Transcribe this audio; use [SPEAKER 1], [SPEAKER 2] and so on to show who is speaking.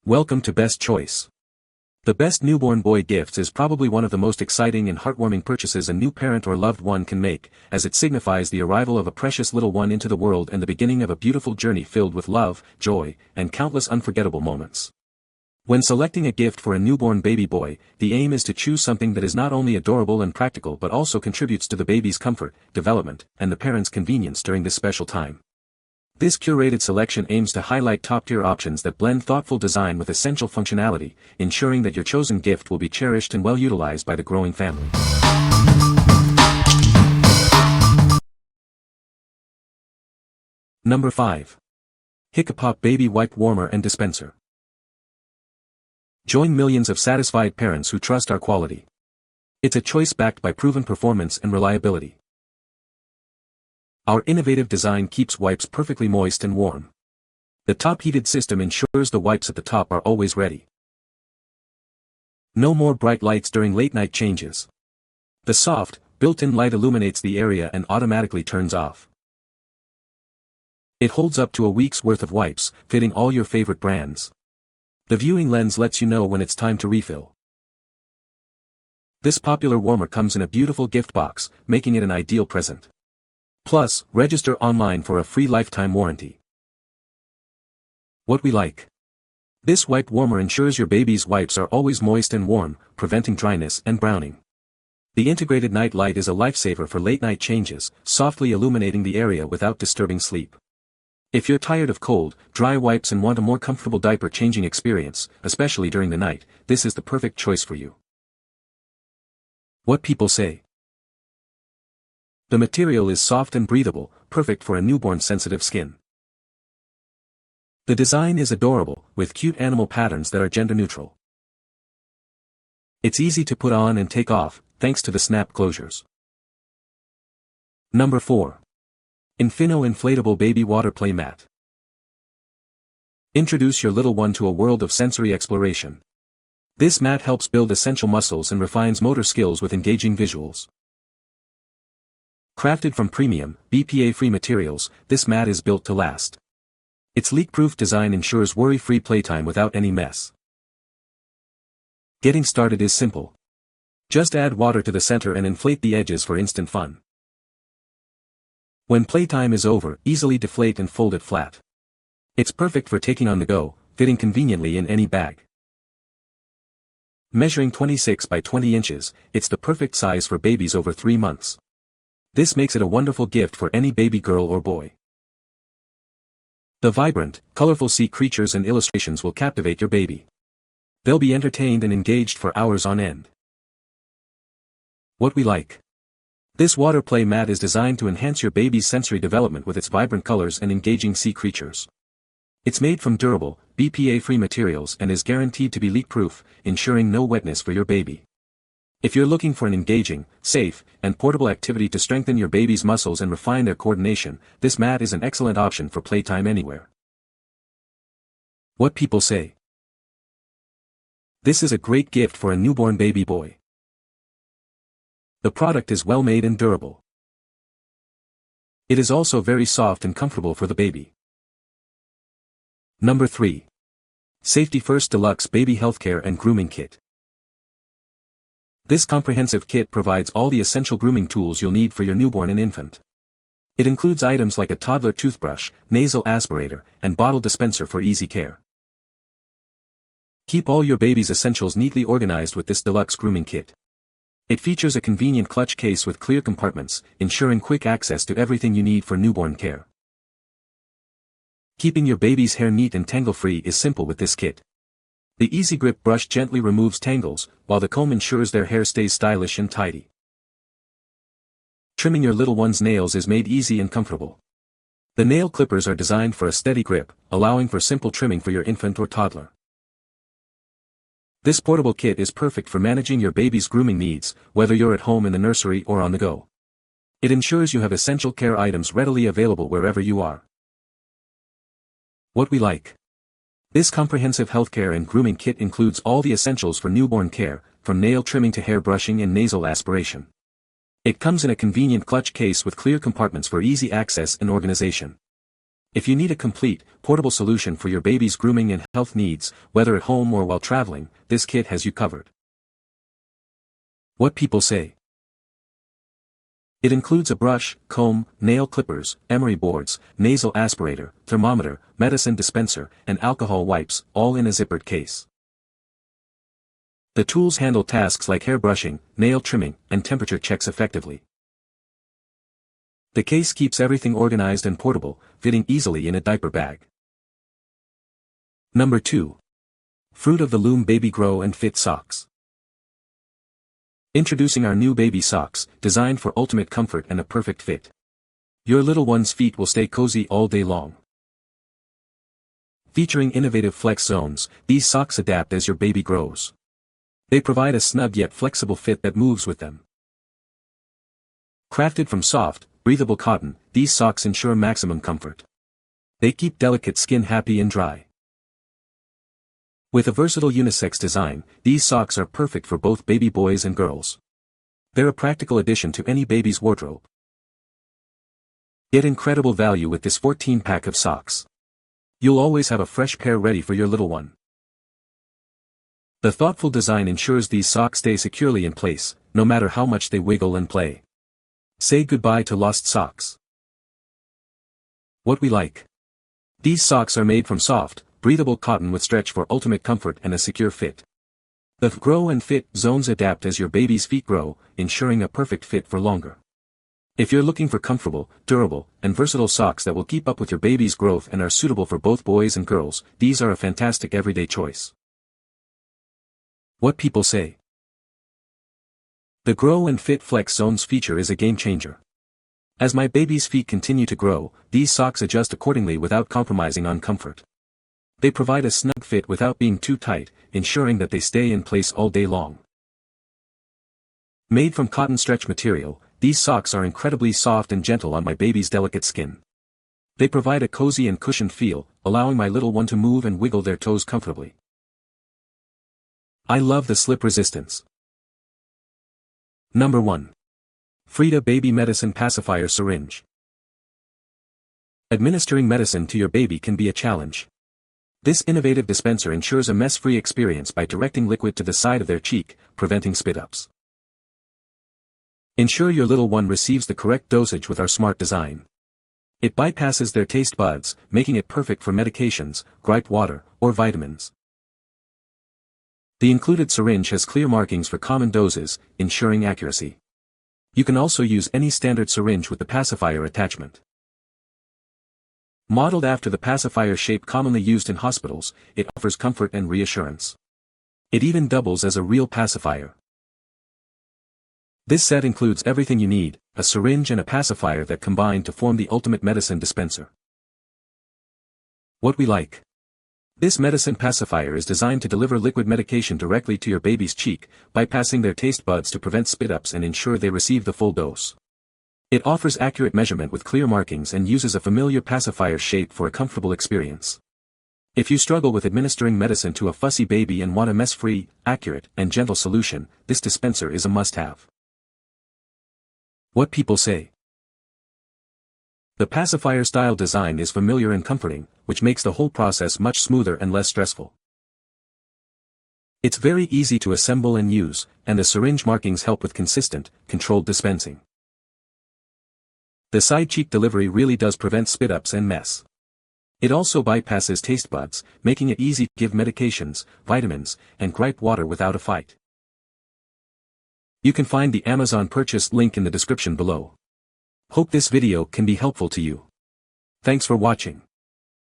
[SPEAKER 1] Welcome to Best Choice. The best newborn boy gifts is probably one of the most exciting and heartwarming purchases a new parent or loved one can make, as it signifies the arrival of a precious little one into the world and the beginning of a beautiful journey filled with love, joy, and countless unforgettable moments. When selecting a gift for a newborn baby boy, the aim is to choose something that is not only adorable and practical but also contributes to the baby's comfort, development, and the parent's convenience during this special time. This curated selection aims to highlight top-tier options that blend thoughtful design with essential functionality, ensuring that your chosen gift will be cherished and well utilized by the growing family. Number 5. Hiccapop Baby Wipe Warmer and Dispenser. Join millions of satisfied parents who trust our quality. It's a choice backed by proven performance and reliability. Our innovative design keeps wipes perfectly moist and warm. The top-heated system ensures the wipes at the top are always ready. No more bright lights during late-night changes. The soft, built-in light illuminates the area and automatically turns off. It holds up to a week's worth of wipes, fitting all your favorite brands. The viewing lens lets you know when it's time to refill. This popular warmer comes in a beautiful gift box, making it an ideal present. Plus, register online for a free lifetime warranty. What we like. This wipe warmer ensures your baby's wipes are always moist and warm, preventing dryness and browning. The integrated night light is a lifesaver for late-night changes, softly illuminating the area without disturbing sleep. If you're tired of cold, dry wipes and want a more comfortable diaper changing experience, especially during the night, this is the perfect choice for you. What people say. The material is soft and breathable, perfect for a newborn's sensitive skin. The design is adorable, with cute animal patterns that are gender-neutral. It's easy to put on and take off, thanks to the snap closures. Number 4. Infinno Inflatable Baby Water Play Mat. Introduce your little one to a world of sensory exploration. This mat helps build essential muscles and refines motor skills with engaging visuals. Crafted from premium, BPA-free materials, this mat is built to last. Its leak-proof design ensures worry-free playtime without any mess. Getting started is simple. Just add water to the center and inflate the edges for instant fun. When playtime is over, easily deflate and fold it flat. It's perfect for taking on the go, fitting conveniently in any bag. Measuring 26 by 20 inches, it's the perfect size for babies over 3 months. This makes it a wonderful gift for any baby girl or boy. The vibrant, colorful sea creatures and illustrations will captivate your baby. They'll be entertained and engaged for hours on end. What we like. This water play mat is designed to enhance your baby's sensory development with its vibrant colors and engaging sea creatures. It's made from durable, BPA-free materials and is guaranteed to be leak-proof, ensuring no wetness for your baby. If you're looking for an engaging, safe, and portable activity to strengthen your baby's muscles and refine their coordination, this mat is an excellent option for playtime anywhere. What people say. This is a great gift for a newborn baby boy. The product is well made and durable. It is also very soft and comfortable for the baby. Number 3. Safety First Deluxe Baby Healthcare and Grooming Kit. This comprehensive kit provides all the essential grooming tools you'll need for your newborn and infant. It includes items like a toddler toothbrush, nasal aspirator, and bottle dispenser for easy care. Keep all your baby's essentials neatly organized with this deluxe grooming kit. It features a convenient clutch case with clear compartments, ensuring quick access to everything you need for newborn care. Keeping your baby's hair neat and tangle-free is simple with this kit. The Easy Grip brush gently removes tangles, while the comb ensures their hair stays stylish and tidy. Trimming your little one's nails is made easy and comfortable. The nail clippers are designed for a steady grip, allowing for simple trimming for your infant or toddler. This portable kit is perfect for managing your baby's grooming needs, whether you're at home in the nursery or on the go. It ensures you have essential care items readily available wherever you are. What we like. This comprehensive healthcare and grooming kit includes all the essentials for newborn care, from nail trimming to hair brushing and nasal aspiration. It comes in a convenient clutch case with clear compartments for easy access and organization. If you need a complete, portable solution for your baby's grooming and health needs, whether at home or while traveling, this kit has you covered. What people say. It includes a brush, comb, nail clippers, emery boards, nasal aspirator, thermometer, medicine dispenser, and alcohol wipes, all in a zippered case. The tools handle tasks like hair brushing, nail trimming, and temperature checks effectively. The case keeps everything organized and portable, fitting easily in a diaper bag. Number 2. Fruit of the Loom Baby Grow and Fit Socks. Introducing our new baby socks, designed for ultimate comfort and a perfect fit. Your little one's feet will stay cozy all day long. Featuring innovative flex zones, these socks adapt as your baby grows. They provide a snug yet flexible fit that moves with them. Crafted from soft, breathable cotton, these socks ensure maximum comfort. They keep delicate skin happy and dry. With a versatile unisex design, these socks are perfect for both baby boys and girls. They're a practical addition to any baby's wardrobe. Get incredible value with this 14-pack of socks. You'll always have a fresh pair ready for your little one. The thoughtful design ensures these socks stay securely in place, no matter how much they wiggle and play. Say goodbye to lost socks. What we like. These socks are made from soft, breathable cotton with stretch for ultimate comfort and a secure fit. The grow and fit zones adapt as your baby's feet grow, ensuring a perfect fit for longer. If you're looking for comfortable, durable, and versatile socks that will keep up with your baby's growth and are suitable for both boys and girls, these are a fantastic everyday choice. What people say. The Grow and Fit Flex Zones feature is a game changer. As my baby's feet continue to grow, these socks adjust accordingly without compromising on comfort. They provide a snug fit without being too tight, ensuring that they stay in place all day long. Made from cotton stretch material, these socks are incredibly soft and gentle on my baby's delicate skin. They provide a cozy and cushioned feel, allowing my little one to move and wiggle their toes comfortably. I love the slip resistance. Number 1. Frida Baby Medicine Pacifier Syringe. Administering medicine to your baby can be a challenge. This innovative dispenser ensures a mess-free experience by directing liquid to the side of their cheek, preventing spit-ups. Ensure your little one receives the correct dosage with our smart design. It bypasses their taste buds, making it perfect for medications, gripe water, or vitamins. The included syringe has clear markings for common doses, ensuring accuracy. You can also use any standard syringe with the pacifier attachment. Modeled after the pacifier shape commonly used in hospitals, it offers comfort and reassurance. It even doubles as a real pacifier. This set includes everything you need, a syringe and a pacifier that combine to form the ultimate medicine dispenser. What we like. This medicine pacifier is designed to deliver liquid medication directly to your baby's cheek, bypassing their taste buds to prevent spit-ups and ensure they receive the full dose. It offers accurate measurement with clear markings and uses a familiar pacifier shape for a comfortable experience. If you struggle with administering medicine to a fussy baby and want a mess-free, accurate, and gentle solution, this dispenser is a must-have. What people say. The pacifier-style design is familiar and comforting, which makes the whole process much smoother and less stressful. It's very easy to assemble and use, and the syringe markings help with consistent, controlled dispensing. The side cheek delivery really does prevent spit-ups and mess. It also bypasses taste buds, making it easy to give medications, vitamins, and gripe water without a fight. You can find the Amazon purchase link in the description below. Hope this video can be helpful to you. Thanks for watching.